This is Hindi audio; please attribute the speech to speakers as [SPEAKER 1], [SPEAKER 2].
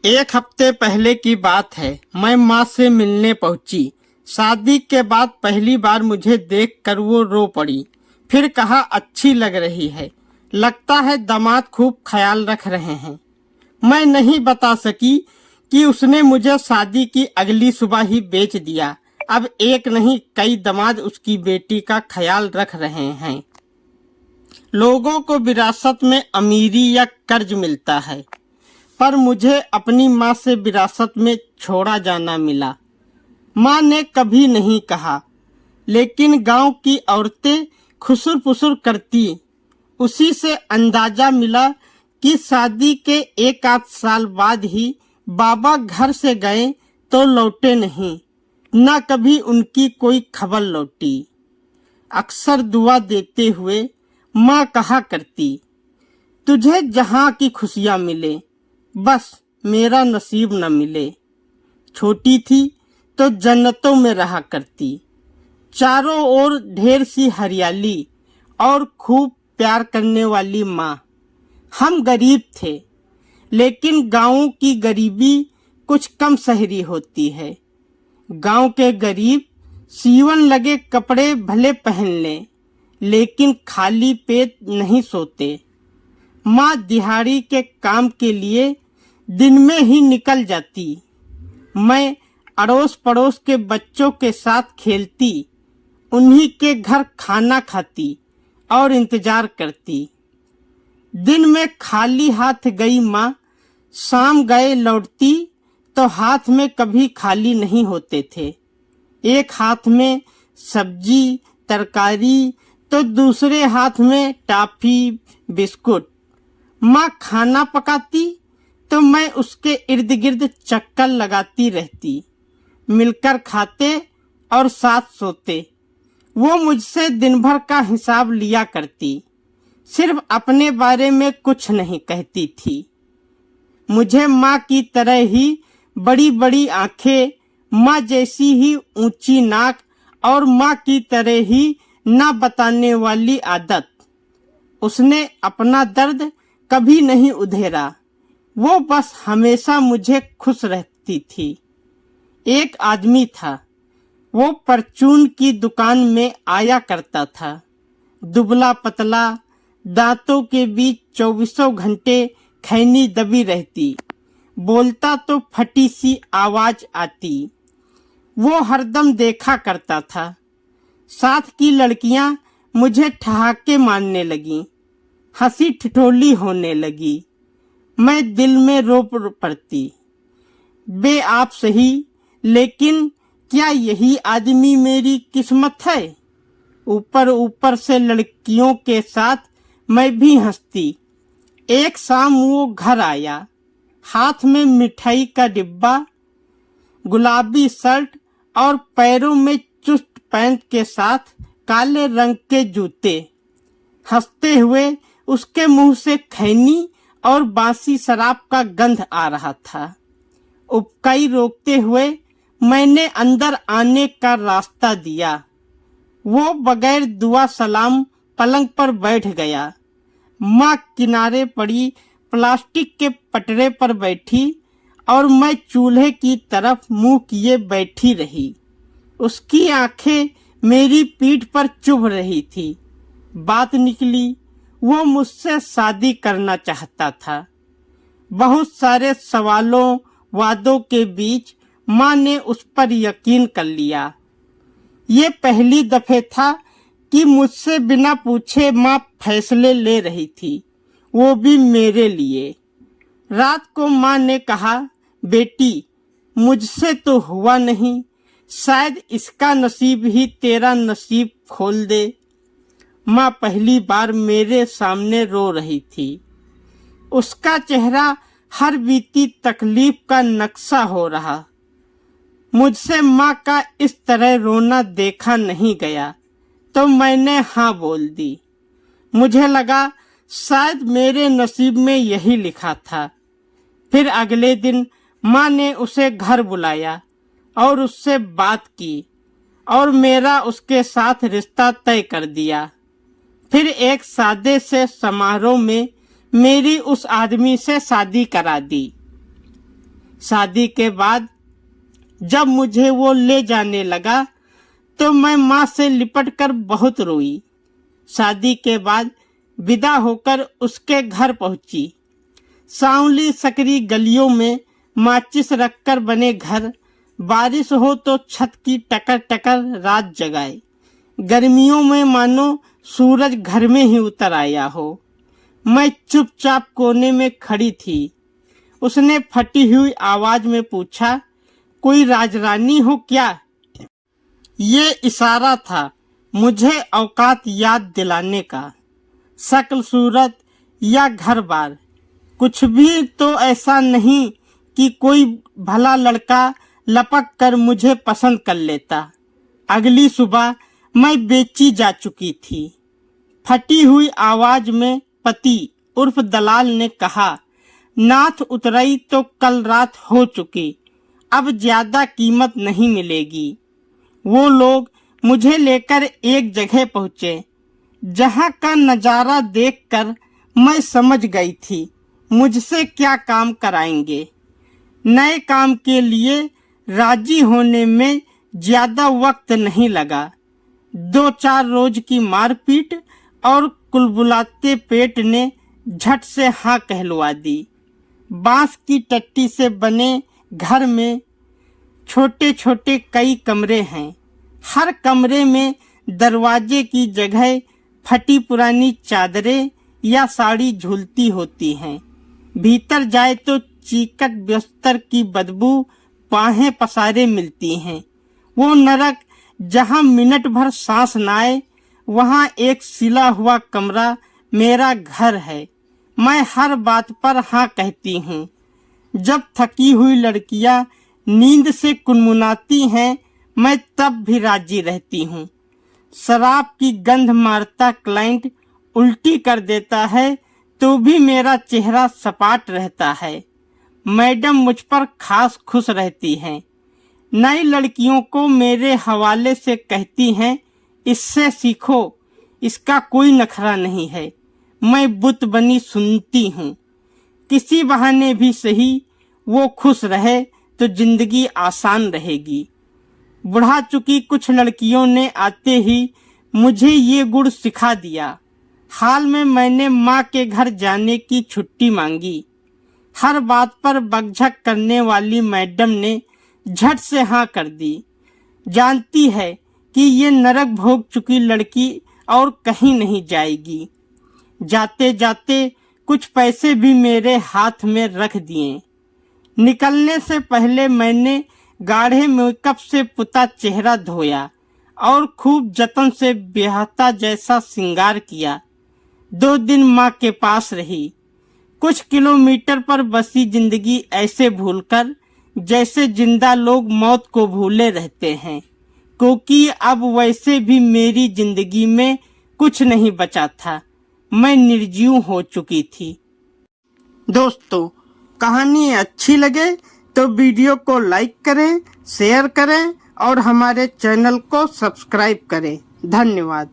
[SPEAKER 1] एक हफ्ते पहले की बात है। मैं माँ से मिलने पहुंची। शादी के बाद पहली बार मुझे देखकर वो रो पड़ी। फिर कहा, अच्छी लग रही है, लगता है दामाद खूब ख्याल रख रहे हैं। मैं नहीं बता सकी कि उसने मुझे शादी की अगली सुबह ही बेच दिया। अब एक नहीं, कई दामाद उसकी बेटी का ख्याल रख रहे हैं। लोगों को विरासत में अमीरी या कर्ज मिलता है, पर मुझे अपनी माँ से विरासत में छोड़ा जाना मिला। माँ ने कभी नहीं कहा, लेकिन गांव की औरतें खुसुर फुसुर करती। उसी से अंदाजा मिला कि शादी के एक आध साल बाद ही बाबा घर से गए तो लौटे नहीं, न कभी उनकी कोई खबर लौटी। अक्सर दुआ देते हुए माँ कहा करती, तुझे जहाँ की खुशियाँ मिले, बस मेरा नसीब न मिले। छोटी थी तो जन्नतों में रहा करती, चारों ओर ढेर सी हरियाली और खूब प्यार करने वाली माँ। हम गरीब थे, लेकिन गाँव की गरीबी कुछ कम सहरी होती है। गांव के गरीब सीवन लगे कपड़े भले पहन लें, लेकिन खाली पेट नहीं सोते। माँ दिहाड़ी के काम के लिए दिन में ही निकल जाती। मैं अड़ोस पड़ोस के बच्चों के साथ खेलती, उन्हीं के घर खाना खाती और इंतजार करती। दिन में खाली हाथ गई माँ, शाम गए लौटती तो हाथ में कभी खाली नहीं होते थे। एक हाथ में सब्जी तरकारी तो दूसरे हाथ में टॉफी बिस्कुट। माँ खाना पकाती तो मैं उसके इर्द गिर्द चक्कर लगाती रहती। मिलकर खाते और साथ सोते। वो मुझसे दिन भर का हिसाब लिया करती, सिर्फ अपने बारे में कुछ नहीं कहती थी। मुझे माँ की तरह ही बड़ी बड़ी आंखें, माँ जैसी ही ऊंची नाक और माँ की तरह ही ना बताने वाली आदत। उसने अपना दर्द कभी नहीं उधेरा, वो बस हमेशा मुझे खुश रहती थी। एक आदमी था, वो परचून की दुकान में आया करता था। दुबला पतला, दांतों के बीच चौबीसों घंटे खैनी दबी रहती। बोलता तो फटी सी आवाज आती। वो हरदम देखा करता था। साथ की लड़कियां मुझे ठहाके मारने लगी, हंसी ठिठोली होने लगी। मैं दिल में रो पड़ती। बे आप सही, लेकिन क्या यही आदमी मेरी किस्मत है? ऊपर ऊपर से लड़कियों के साथ मैं भी हंसती। एक शाम वो घर आया, हाथ में मिठाई का डिब्बा, गुलाबी शर्ट और पैरों में चुस्त पैंट के साथ काले रंग के जूते। हंसते हुए उसके मुंह से खैनी और बासी शराब का गंध आ रहा था। उपकाई रोकते हुए मैंने अंदर आने का रास्ता दिया। वो बगैर दुआ सलाम पलंग पर बैठ गया। माँ किनारे पड़ी प्लास्टिक के पटरे पर बैठी और मैं चूल्हे की तरफ मुंह किए बैठी रही। उसकी आंखें मेरी पीठ पर चुभ रही थी। बात निकली, वो मुझसे शादी करना चाहता था। बहुत सारे सवालों वादों के बीच माँ ने उस पर यकीन कर लिया। ये पहली दफे था कि मुझसे बिना पूछे माँ फैसले ले रही थी, वो भी मेरे लिए। रात को माँ ने कहा, बेटी मुझसे तो हुआ नहीं, शायद इसका नसीब ही तेरा नसीब खोल दे। माँ पहली बार मेरे सामने रो रही थी। उसका चेहरा हर बीती तकलीफ का नक्शा हो रहा। मुझसे माँ का इस तरह रोना देखा नहीं गया, तो मैंने हाँ बोल दी। मुझे लगा शायद मेरे नसीब में यही लिखा था। फिर अगले दिन माँ ने उसे घर बुलाया और उससे बात की और मेरा उसके साथ रिश्ता तय कर दिया। फिर एक सादे से समारोह में मेरी उस आदमी से शादी करा दी। शादी के बाद जब मुझे वो ले जाने लगा तो मैं माँ से लिपटकर बहुत रोई। शादी के बाद विदा होकर उसके घर पहुंची। सांवली सकरी गलियों में माचिस रखकर बने घर, बारिश हो तो छत की टकर टकर रात जगाए। गर्मियों में मानो सूरज घर में ही उतर आया हो। मैं चुपचाप कोने में खड़ी थी। उसने फटी हुई आवाज में पूछा, कोई राजरानी हो क्या? ये इशारा था मुझे औकात याद दिलाने का। शक्ल सूरत या घर बार कुछ भी तो ऐसा नहीं कि कोई भला लड़का लपक कर मुझे पसंद कर लेता। अगली सुबह मैं बेची जा चुकी थी। फटी हुई आवाज में पति उर्फ दलाल ने कहा, नाथ उतरई तो कल रात हो चुकी, अब ज्यादा कीमत नहीं मिलेगी। वो लोग मुझे लेकर एक जगह पहुंचे जहां का नजारा देखकर मैं समझ गई थी मुझसे क्या काम कराएंगे। नए काम के लिए राजी होने में ज्यादा वक्त नहीं लगा। 2-4 रोज की मारपीट और कुलबुलाते पेट ने झट से हाँ कहलवा दी। बांस की टट्टी से बने घर में छोटे छोटे कई कमरे हैं। हर कमरे में दरवाजे की जगह फटी पुरानी चादरें या साड़ी झूलती होती हैं। भीतर जाए तो चीकट बिस्तर की बदबू बाहें पसारे मिलती हैं। वो नरक जहां मिनट भर सांस न आए, वहां एक सिला हुआ कमरा मेरा घर है। मैं हर बात पर हाँ कहती हूँ। जब थकी हुई लड़कियां नींद से कुनमुनाती हैं, मैं तब भी राजी रहती हूँ। शराब की गंध मारता क्लाइंट उल्टी कर देता है तो भी मेरा चेहरा सपाट रहता है। मैडम मुझ पर खास खुश रहती हैं। नई लड़कियों को मेरे हवाले से कहती हैं, इससे सीखो, इसका कोई नखरा नहीं है। मैं बुत बनी सुनती हूँ। किसी बहाने भी सही वो खुश रहे तो जिंदगी आसान रहेगी। बुढ़ा चुकी कुछ लड़कियों ने आते ही मुझे ये गुण सिखा दिया। हाल में मैंने माँ के घर जाने की छुट्टी मांगी। हर बात पर बकझक करने वाली मैडम ने झट से हाँ कर दी। जानती है कि ये नरक भोग चुकी लड़की और कहीं नहीं जाएगी। जाते जाते कुछ पैसे भी मेरे हाथ में रख दिए। निकलने से पहले मैंने गाढ़े मेकअप से पुता चेहरा धोया और खूब जतन से ब्याहता जैसा श्रृंगार किया। 2 दिन माँ के पास रही। कुछ किलोमीटर पर बसी जिंदगी ऐसे भूलकर जैसे जिंदा लोग मौत को भूले रहते हैं, क्योंकि अब वैसे भी मेरी जिंदगी में कुछ नहीं बचा था। मैं निर्जीव हो चुकी थी। दोस्तों, कहानी अच्छी लगे तो वीडियो को लाइक करें, शेयर करें और हमारे चैनल को सब्सक्राइब करें। धन्यवाद।